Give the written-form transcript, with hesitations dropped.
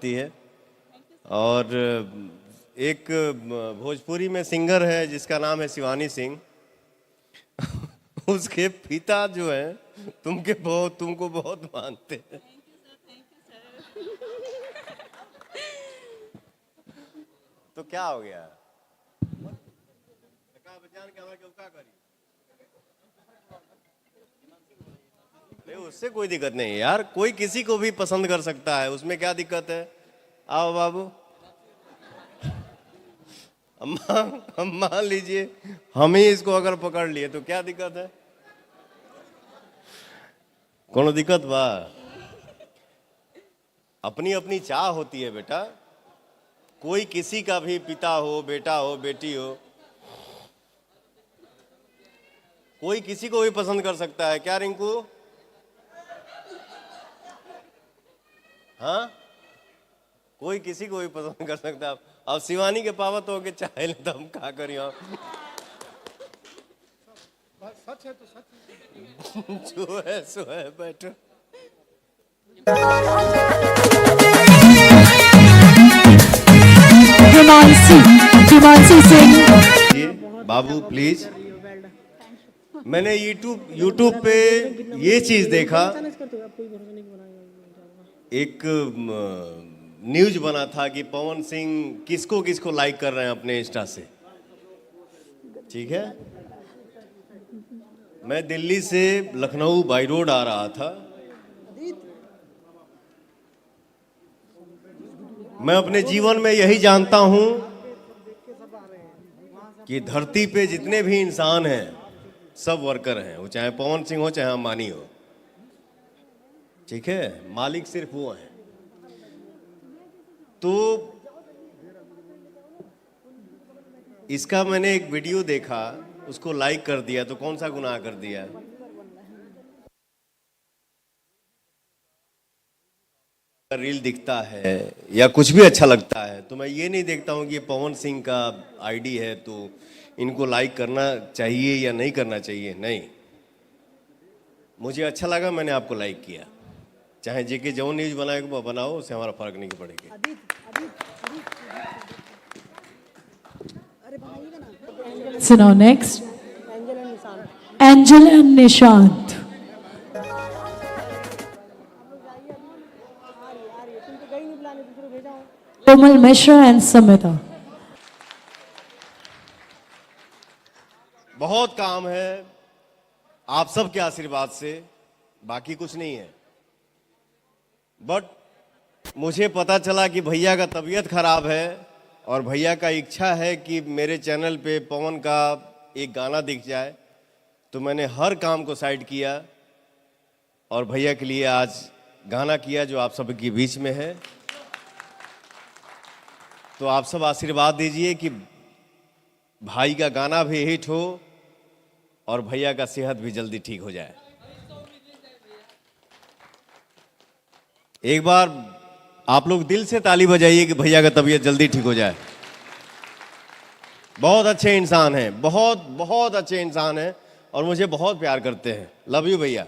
करती है। और एक भोजपुरी में सिंगर है जिसका नाम है शिवानी सिंह। उसके पिता जो है तुमको बहुत मानते हैं। तो क्या हो गया? नहीं, उससे कोई दिक्कत नहीं है यार, कोई किसी को भी पसंद कर सकता है, उसमें क्या दिक्कत है? आओ बाबू। हम मान लीजिए हम ही इसको अगर पकड़ लिए तो क्या दिक्कत है? कोनो दिक्कत बा? अपनी अपनी चाह होती है बेटा। कोई किसी का भी पिता हो, बेटा हो, बेटी हो, कोई किसी को भी पसंद कर सकता है। क्या रिंकू? हाँ, कोई किसी को भी पसंद कर सकता है। अब शिवानी के पावा तो होके चाहे तो हम क्या करिए? सच है तो सच। जो है सो है, बैठो। हिमांशी सिंह। बाबू प्लीज। मैंने यूट्यूब पे ये चीज देखा, एक न्यूज बना था कि पवन सिंह किसको किसको लाइक कर रहे हैं अपने इंस्टा से। ठीक है, मैं दिल्ली से लखनऊ बाई रोड आ रहा था। मैं अपने जीवन में यही जानता हूं कि धरती पे जितने भी इंसान हैं सब वर्कर हैं, वो चाहे पवन सिंह हो चाहे अंबानी हो। ठीक है, मालिक सिर्फ वो हैं। तो इसका मैंने एक वीडियो देखा, उसको लाइक कर दिया, तो कौन सा गुनाह कर दिया? रील दिखता है या कुछ भी अच्छा लगता है तो मैं ये नहीं देखता हूँ कि ये पवन सिंह का आईडी है तो इनको लाइक करना चाहिए या नहीं करना चाहिए। नहीं, मुझे अच्छा लगा, मैंने आपको लाइक किया। चाहे जेके जो न्यूज बनाओ, उससे हमारा फर्क नहीं पड़ेगा। So now next, Angel and Nishant. Komal Mishra and Samita. बहुत काम है आप सबके आशीर्वाद से, बाकी कुछ नहीं है। बट मुझे पता चला कि भैया का तबीयत खराब है और भैया का इच्छा है कि मेरे चैनल पे पवन का एक गाना दिख जाए, तो मैंने हर काम को साइड किया और भैया के लिए आज गाना किया जो आप सबके बीच में है। तो आप सब आशीर्वाद दीजिए कि भाई का गाना भी हिट हो और भैया का सेहत भी जल्दी ठीक हो जाए। एक बार आप लोग दिल से ताली बजाइए कि भैया का तबीयत जल्दी ठीक हो जाए। बहुत अच्छे इंसान हैं, बहुत बहुत अच्छे इंसान हैं और मुझे बहुत प्यार करते हैं। लव यू भैया।